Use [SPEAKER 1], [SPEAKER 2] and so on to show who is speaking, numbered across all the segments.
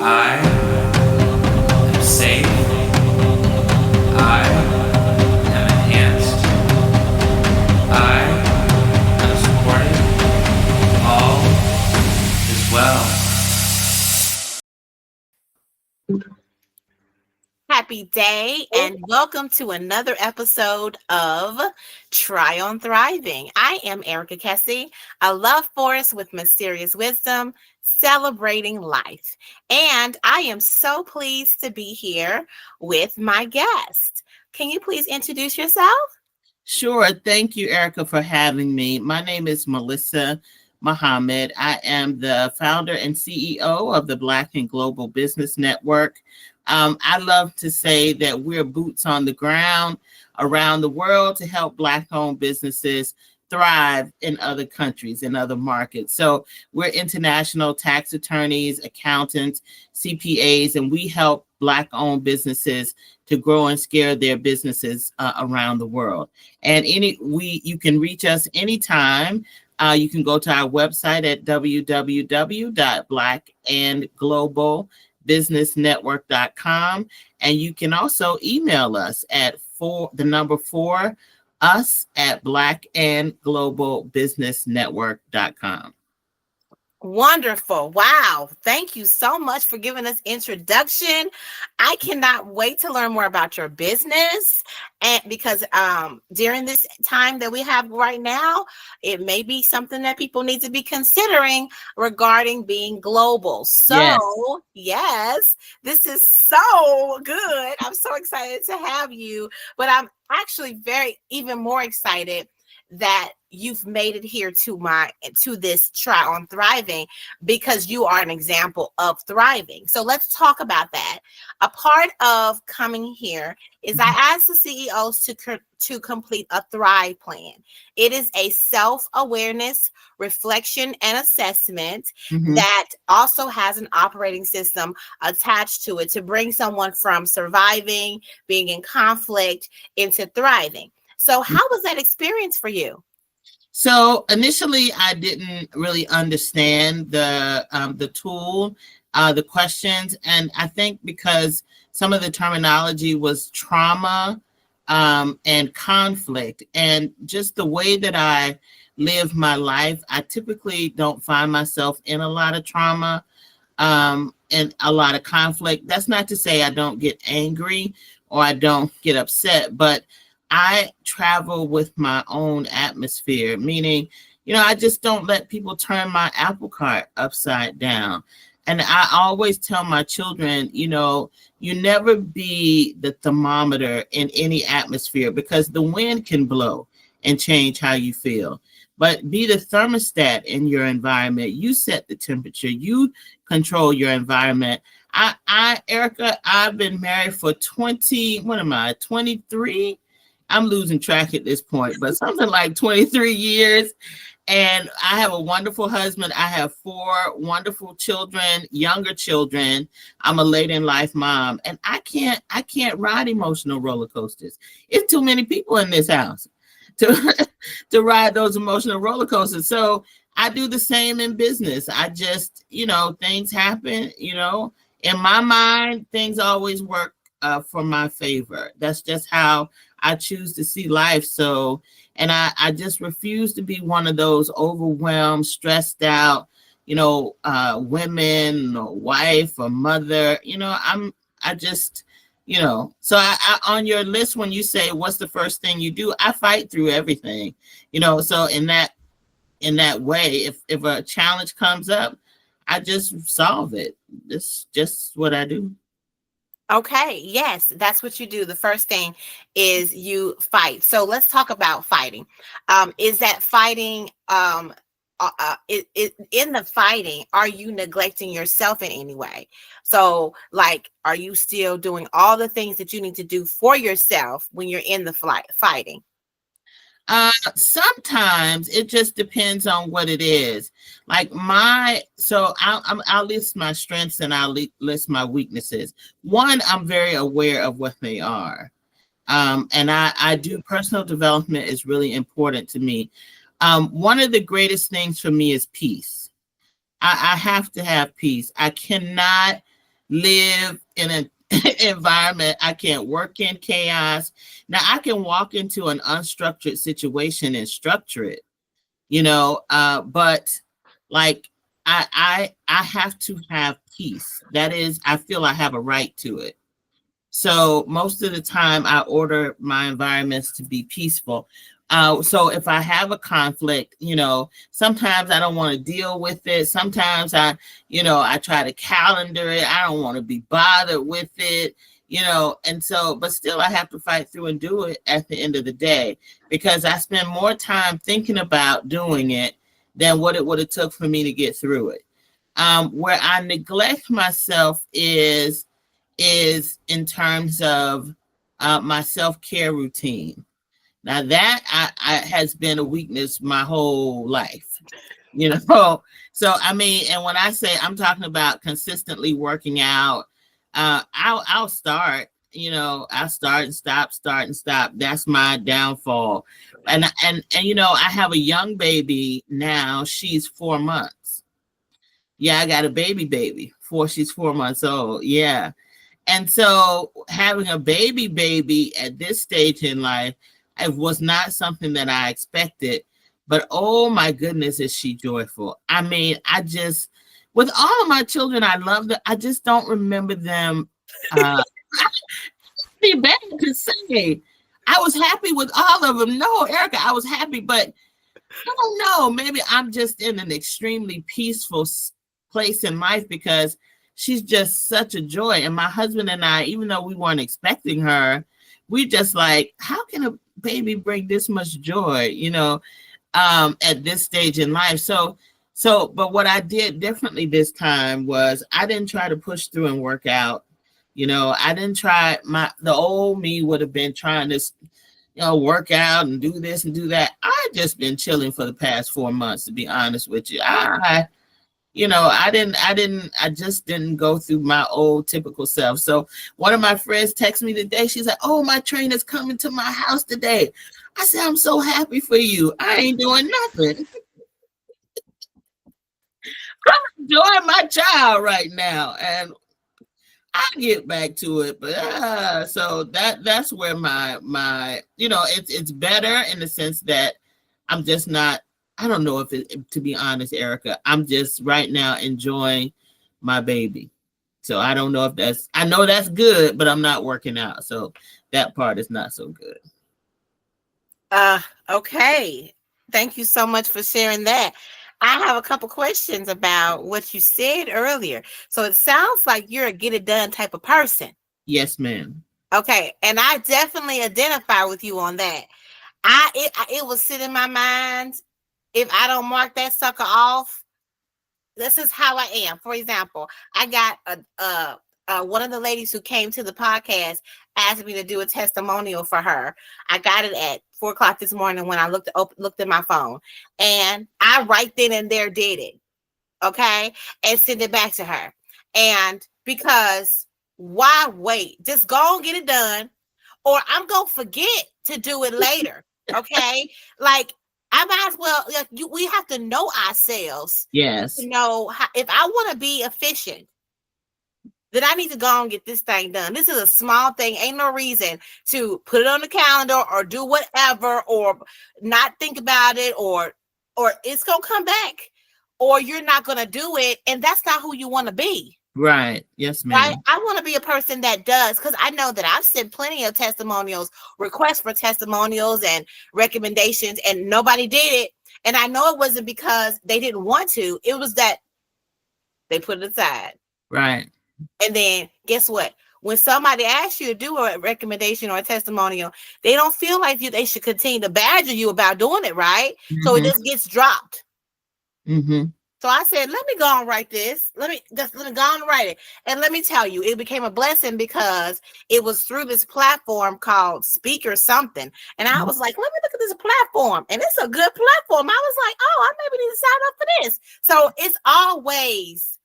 [SPEAKER 1] I am safe. I am enhanced. I am supported. All is well.
[SPEAKER 2] Happy day and welcome to another episode of Try on Thriving. I am Erica Kesse, a love force with mysterious wisdom, celebrating life. And I am so pleased to be here with my guest. Can you please introduce yourself?
[SPEAKER 3] Sure. Thank you, Erica, for having me. My name is Melissa Muhammad. I am the founder and CEO of the Black and Global Business Network. I love to say that we're boots on the ground around the world to help Black-owned businesses thrive in other countries, in other markets. So we're international tax attorneys, accountants, CPAs, and we help Black-owned businesses to grow and scale their businesses around the world. And you can reach us anytime. You can go to our website at www.blackandglobalbusinessnetwork.com, and you can also email us at 4 us at blackandglobalbusinessnetwork.com.
[SPEAKER 2] Wonderful. Wow. Thank you so much for giving us introduction. I cannot wait to learn more about your business. And because during this time that we have right now, it may be something that people need to be considering regarding being global. So, yes, this is so good. I'm so excited to have you, but I'm actually even more excited that you've made it here to this Try on Thriving, because you are an example of thriving. So let's talk about that. A part of coming here is I ask the CEOs to complete a Thrive plan. It is a self-awareness, reflection, and assessment that also has an operating system attached to it to bring someone from surviving, being in conflict, into thriving. So how was that experience for you?
[SPEAKER 3] So initially, I didn't really understand the tool, the questions, and I think because some of the terminology was trauma and conflict, and just the way that I live my life, I typically don't find myself in a lot of trauma and a lot of conflict. That's not to say I don't get angry or I don't get upset, but I travel with my own atmosphere, meaning, I just don't let people turn my apple cart upside down. And I always tell my children, you never be the thermometer in any atmosphere, because the wind can blow and change how you feel. But be the thermostat in your environment. You set the temperature. You control your environment. Erica, I've been married for 23? I'm losing track at this point, but something like 23 years. And I have a wonderful husband. I have 4 wonderful children, younger children. I'm a late in life mom, and I can't ride emotional roller coasters. It's too many people in this house to ride those emotional roller coasters. So I do the same in business. I just, things happen, in my mind, things always work for my favor. That's just how I choose to see life. So, and I just refuse to be one of those overwhelmed, stressed out, women or wife or mother. So I on your list, when you say what's the first thing you do, I fight through everything, so in that way, if a challenge comes up, I just solve it. It's just what I do.
[SPEAKER 2] Okay, yes, that's what you do. The first thing is you fight. So let's talk about fighting. Is that fighting, in the fighting, are you neglecting yourself in any way? So, like, are you still doing all the things that you need to do for yourself when you're in the fighting?
[SPEAKER 3] Sometimes it just depends on what it is. Like I'll list my strengths and I'll list my weaknesses. One, I'm very aware of what they are. And I do personal development is really important to me. One of the greatest things for me is peace. I have to have peace. I cannot live in an environment. I can't work in chaos. Now I can walk into an unstructured situation and structure it, but like I have to have peace. That is, I feel I have a right to it. So most of the time I order my environments to be peaceful. So if I have a conflict, sometimes I don't want to deal with it. Sometimes I try to calendar it. I don't want to be bothered with it, and so, but still I have to fight through and do it at the end of the day, because I spend more time thinking about doing it than what it would have took for me to get through it. Where I neglect myself is in terms of my self-care routine. Now that I has been a weakness my whole life, So I mean, and when I say I'm talking about consistently working out, I'll start, I'll start and stop, start and stop. That's my downfall. And I have a young baby now. She's 4 months. Yeah, I got a baby. She's 4 months old. Yeah. And so having a baby at this stage in life, it was not something that I expected, but oh my goodness, is she joyful. I mean, with all of my children, I love them. I just don't remember them. Be bad to say. I was happy with all of them. No, Erica, I was happy, but I don't know. Maybe I'm just in an extremely peaceful place in life because she's just such a joy. And my husband and I, even though we weren't expecting her, we just like, how can a baby bring this much joy, at this stage in life? So, but what I did differently this time was I didn't try to push through and work out. I didn't try. The old me would have been trying to, work out and do this and do that. I just been chilling for the past 4 months, to be honest with you. I just didn't go through my old typical self. So one of my friends texted me today. She's like, oh, my trainer's coming to my house today. I said, I'm so happy for you. I ain't doing nothing. I'm enjoying my child right now. And I'll get back to it. But so that's where my it's better in the sense that I'm just not, I don't know to be honest, Erica, I'm just right now enjoying my baby. So I don't know I know that's good, but I'm not working out. So that part is not so good.
[SPEAKER 2] Okay. Thank you so much for sharing that. I have a couple questions about what you said earlier. So it sounds like you're a get it done type of person.
[SPEAKER 3] Yes, ma'am.
[SPEAKER 2] Okay. And I definitely identify with you on that. It will sit in my mind. If I don't mark that sucker off, this is how I am. For example, I got one of the ladies who came to the podcast asked me to do a testimonial for her. I got it at 4:00 this morning when I looked at my phone, and I right then and there did it. Okay, and send it back to her. And because why wait? Just go and get it done, or I'm gonna forget to do it later. Okay, like I might as well. We have to know ourselves.
[SPEAKER 3] Yes.
[SPEAKER 2] To know if I want to be efficient, then I need to go and get this thing done. This is a small thing. Ain't no reason to put it on the calendar or do whatever or not think about it or it's gonna come back or you're not gonna do it, and that's not who you want to be.
[SPEAKER 3] Right. Yes, ma'am.
[SPEAKER 2] Right? I want to be a person that does, because I know that I've sent plenty of testimonials, requests for testimonials and recommendations, and nobody did it. And I know it wasn't because they didn't want to. It was that they put it aside.
[SPEAKER 3] Right.
[SPEAKER 2] And then guess what? When somebody asks you to do a recommendation or a testimonial, they don't feel like they should continue to badger you about doing it, right? Mm-hmm. So it just gets dropped.
[SPEAKER 3] Mm-hmm.
[SPEAKER 2] So I said, let me go and write this. Let me go and write it. And let me tell you, it became a blessing because it was through this platform called Speaker Something. And I was like, let me look at this platform. And it's a good platform. I was like, oh, I maybe need to sign up for this. So it's always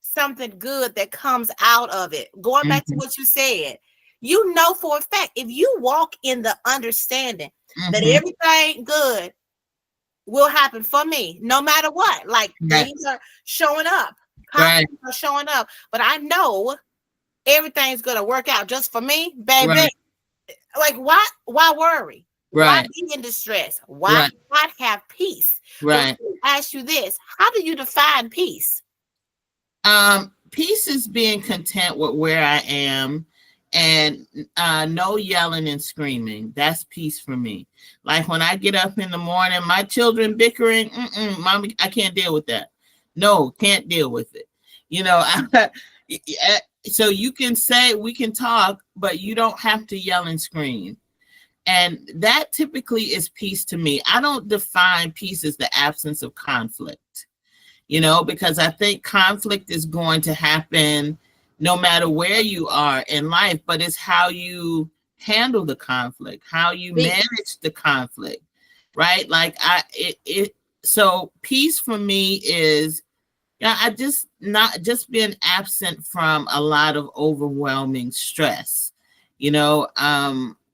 [SPEAKER 2] something good that comes out of it. Going back to what you said, you know for a fact, if you walk in the understanding that everything good will happen for me, no matter what. Like things are showing up,
[SPEAKER 3] Right.
[SPEAKER 2] Conflicts are showing up, but I know everything's gonna work out just for me, baby.
[SPEAKER 3] Right.
[SPEAKER 2] Like, why worry? Why
[SPEAKER 3] Right.
[SPEAKER 2] be in distress? Why
[SPEAKER 3] Right.
[SPEAKER 2] not have peace? So let
[SPEAKER 3] Right.
[SPEAKER 2] me ask you this: how do you define peace?
[SPEAKER 3] Peace is being content with where I am, and no yelling and screaming. That's peace for me. Like when I get up in the morning, my children bickering, mommy, I can't deal with that. No, can't deal with it. You know, so you can say we can talk, but you don't have to yell and scream. And that typically is peace to me. I don't define peace as the absence of conflict, because I think conflict is going to happen no matter where you are in life, but it's how you handle the conflict, how you manage the conflict, right? Like so peace for me is, I just not just been absent from a lot of overwhelming stress.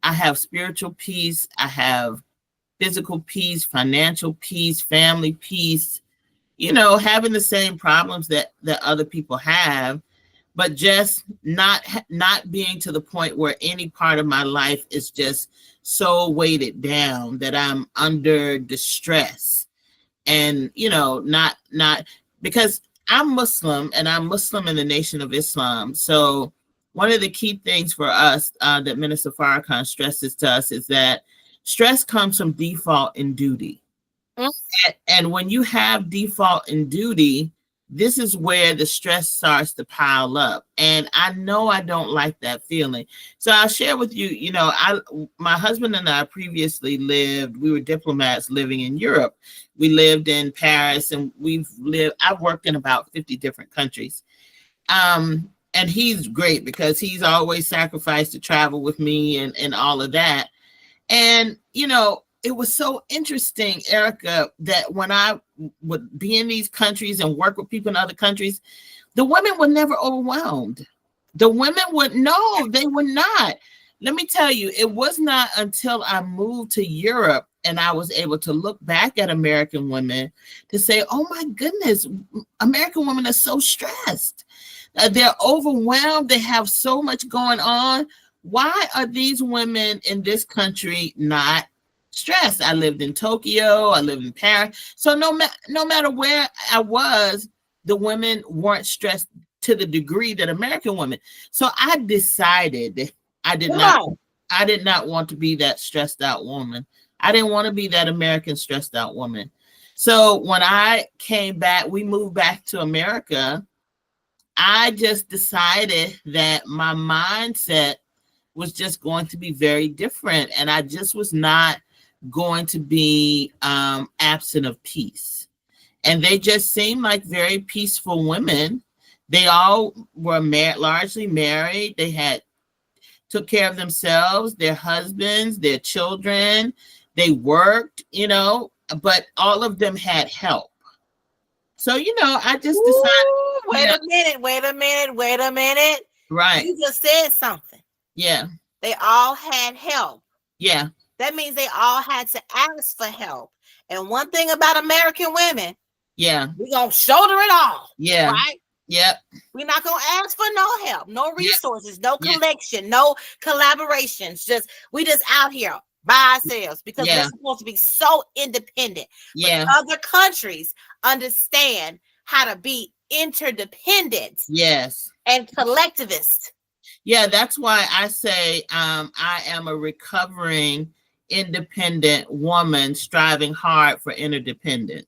[SPEAKER 3] I have spiritual peace, I have physical peace, financial peace, family peace, having the same problems that other people have, but just not being to the point where any part of my life is just so weighted down that I'm under distress. And not because I'm Muslim, and I'm Muslim in the Nation of Islam. So one of the key things for us that Minister Farrakhan stresses to us is that stress comes from default and duty. And when you have default and duty, this is where the stress starts to pile up. And I know I don't like that feeling. So I'll share with you, my husband and I previously we were diplomats living in Europe. We lived in Paris, and I've worked in about 50 different countries. And he's great because he's always sacrificed to travel with me and all of that. And, it was so interesting, Erica, that when I would be in these countries and work with people in other countries, the women were never overwhelmed. The women they were not. Let me tell you, it was not until I moved to Europe and I was able to look back at American women to say, oh my goodness, American women are so stressed. They're overwhelmed. They have so much going on. Why are these women in this country not stressed? I lived in Tokyo, I lived in Paris. So no matter where I was, the women weren't stressed to the degree that American women. So I decided I did not want to be that stressed out woman. I didn't want to be that American stressed out woman. So when I came back, we moved back to America, I just decided that my mindset was just going to be very different. And I just was not going to be absent of peace. And they just seemed like very peaceful women. They all were largely married. They took care of themselves, their husbands, their children. They worked, but all of them had help. So, I just decided.
[SPEAKER 2] Wait a minute.
[SPEAKER 3] Right.
[SPEAKER 2] You just said something.
[SPEAKER 3] Yeah.
[SPEAKER 2] They all had help.
[SPEAKER 3] Yeah.
[SPEAKER 2] That means they all had to ask for help. And one thing about American women,
[SPEAKER 3] we're
[SPEAKER 2] going to shoulder it all.
[SPEAKER 3] Yeah.
[SPEAKER 2] Right?
[SPEAKER 3] Yep.
[SPEAKER 2] We're not going to ask for no help, no resources, no collection, no collaborations. We just out here by ourselves because we're supposed to be so independent.
[SPEAKER 3] Yeah.
[SPEAKER 2] But other countries understand how to be interdependent.
[SPEAKER 3] Yes.
[SPEAKER 2] And collectivist.
[SPEAKER 3] Yeah, that's why I say I am a recovering independent woman striving hard for interdependence.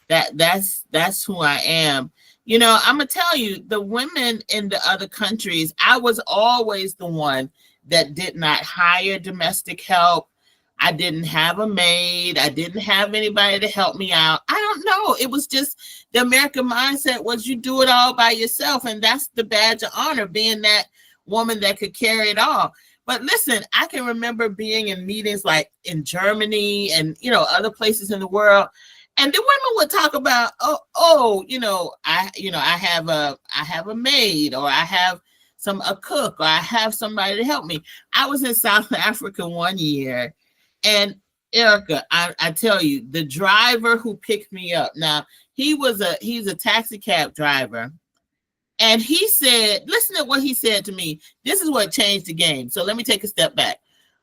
[SPEAKER 3] That's who I am. I'm gonna tell you, the women in the other countries, I was always the one that did not hire domestic help. I didn't have a maid. I didn't have anybody to help me out. I don't know. It was just the American mindset was you do it all by yourself. And that's the badge of honor, being that woman that could carry it all. But listen, I can remember being in meetings like in Germany and, other places in the world. And the women would talk about, I have a maid, or I have a cook, or I have somebody to help me. I was in South Africa one year, and Erica, I tell you, the driver who picked me up. Now, he's a taxi cab driver. And he said, listen to what he said to me. This is what changed the game. So let me take a step back.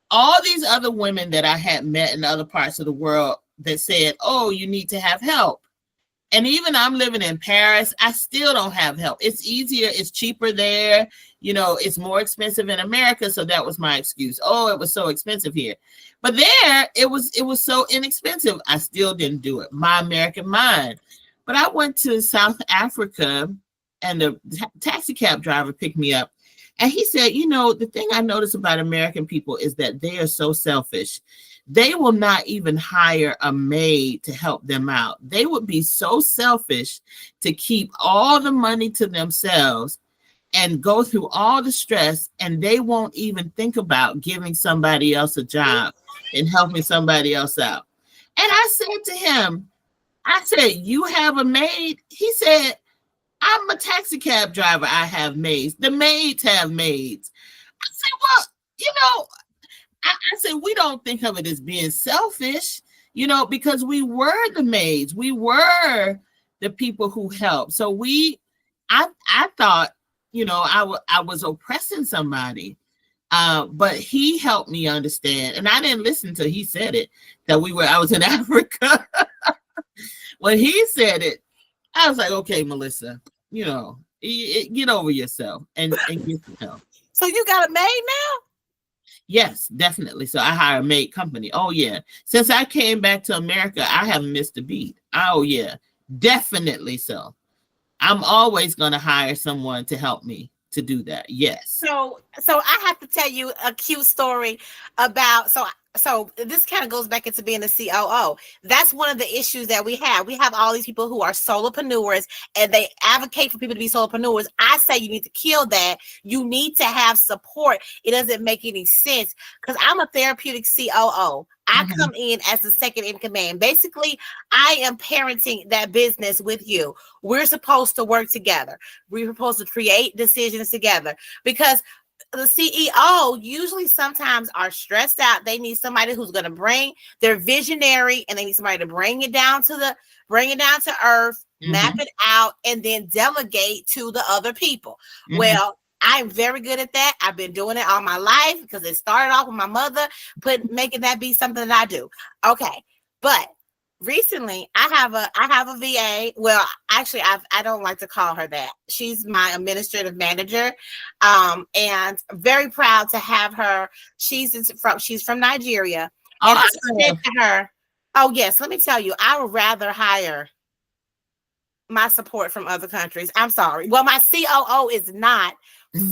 [SPEAKER 3] All these other women that I had met in other parts of the world that said, oh, you need to have help. And even I'm living in Paris, I still don't have help. It's easier, it's cheaper there. You know, it's more expensive in America. So that was my excuse. Oh, it was so expensive here. But there, it was so inexpensive. I still didn't do it. My American mind. But I went to South Africa, and the taxi cab driver picked me up. And he said, you know, the thing I notice about American people is that they are so selfish. They will not even hire a maid to help them out. They would be so selfish to keep all the money to themselves and go through all the stress, and they won't even think about giving somebody else a job and helping somebody else out. And I said to him, I said, you have a maid? He said, I'm a taxi cab driver. I have maids. The maids have maids. I said, well, you know, I said, we don't think of it as being selfish, you know, because we were the maids. We were the people who helped. So I thought, you know, I was oppressing somebody. But he helped me understand. And I didn't listen till he said it, that I was in Africa. When he said it, I was like, okay, Melissa, you know, get over yourself and get some help.
[SPEAKER 2] So you got a maid now?
[SPEAKER 3] Yes, definitely. So I hire a maid company. Oh, yeah. Since I came back to America, I haven't missed a beat. Oh, yeah, definitely so. I'm always going to hire someone to help me to do that. Yes.
[SPEAKER 2] So I have to tell you a cute story about, so this kind of goes back into being a COO. That's one of the issues that we have. We have all these people who are solopreneurs and they advocate for people to be solopreneurs. I say you need to kill that. You need to have support. It doesn't make any sense because I'm a therapeutic COO. I come in as the second in command. Basically, I am parenting that business with you. We're supposed to work together. We're supposed to create decisions together because the CEO usually sometimes are stressed out. They need somebody who's going to bring their visionary, and they need somebody to bring it down to earth, map it out, and then delegate to the other people. Well, I'm very good at that. I've been doing it all my life because it started off with my mother, making that be something that I do. Okay, but recently I have a VA. Well, actually, I don't like to call her that. She's my administrative manager, and very proud to have her. She's from Nigeria, and I said to her, "Oh yes, let me tell you, I would rather hire my support from other countries. I'm sorry. Well, my COO is not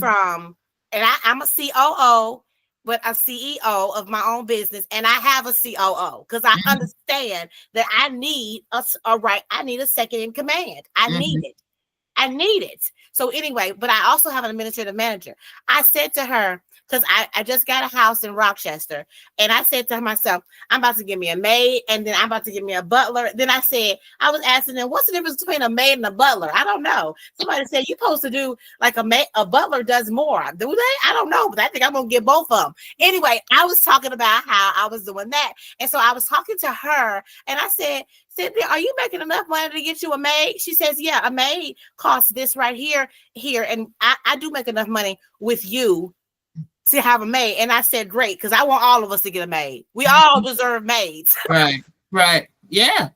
[SPEAKER 2] from, and I'm a COO, but a CEO of my own business, and I have a COO because I understand that I need I need a second in command. I need it. So anyway, but I also have an administrative manager. I said to her, because I just got a house in Rochester, and I said to myself, I'm about to give me a maid, and then I'm about to give me a butler. Then I was asking them, what's the difference between a maid and a butler? I don't know. Somebody said you're supposed to do like a butler does more. Do they? I don't know, but I think I'm gonna get both of them. Anyway, I was talking about how I was doing that, and so I was talking to her, and I said, Cynthia, are you making enough money to get you a maid? She says, yeah, a maid costs this right here, and I do make enough money with you to have a maid. And I said, great, because I want all of us to get a maid. We all deserve maids.
[SPEAKER 3] Right. Yeah.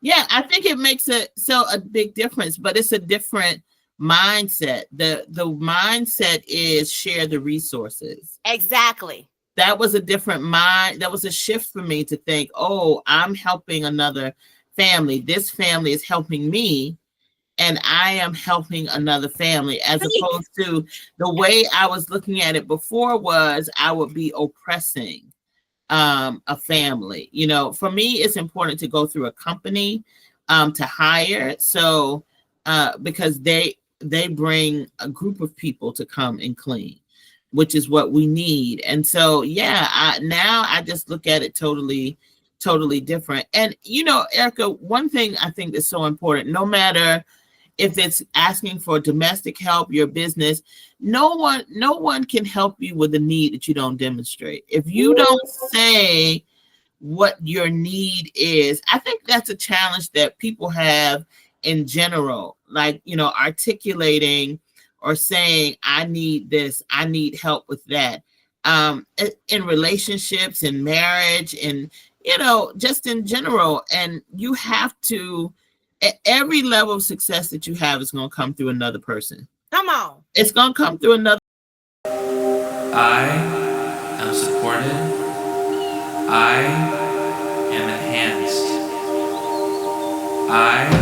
[SPEAKER 3] I think it makes a big difference, but it's a different mindset. The mindset is share the resources.
[SPEAKER 2] Exactly.
[SPEAKER 3] That was a different mind. That was a shift for me to think, oh, I'm helping another family. This family is helping me, and I am helping another family, as opposed to the way I was looking at it before was I would be oppressing a family. You know, for me, it's important to go through a company to hire. So because they bring a group of people to come and clean, which is what we need. And so, now I just look at it totally different. And, you know, Erica, one thing I think is so important, no matter if it's asking for domestic help, your business, no one can help you with a need that you don't demonstrate. If you don't say what your need is, I think that's a challenge that people have in general, like, articulating or saying, I need this, I need help with that. In relationships, in marriage, and, just in general. And you have to, every level of success that you have is going to come through another person.
[SPEAKER 2] Come on.
[SPEAKER 3] It's going to come through another.
[SPEAKER 1] I am supported. I am enhanced. I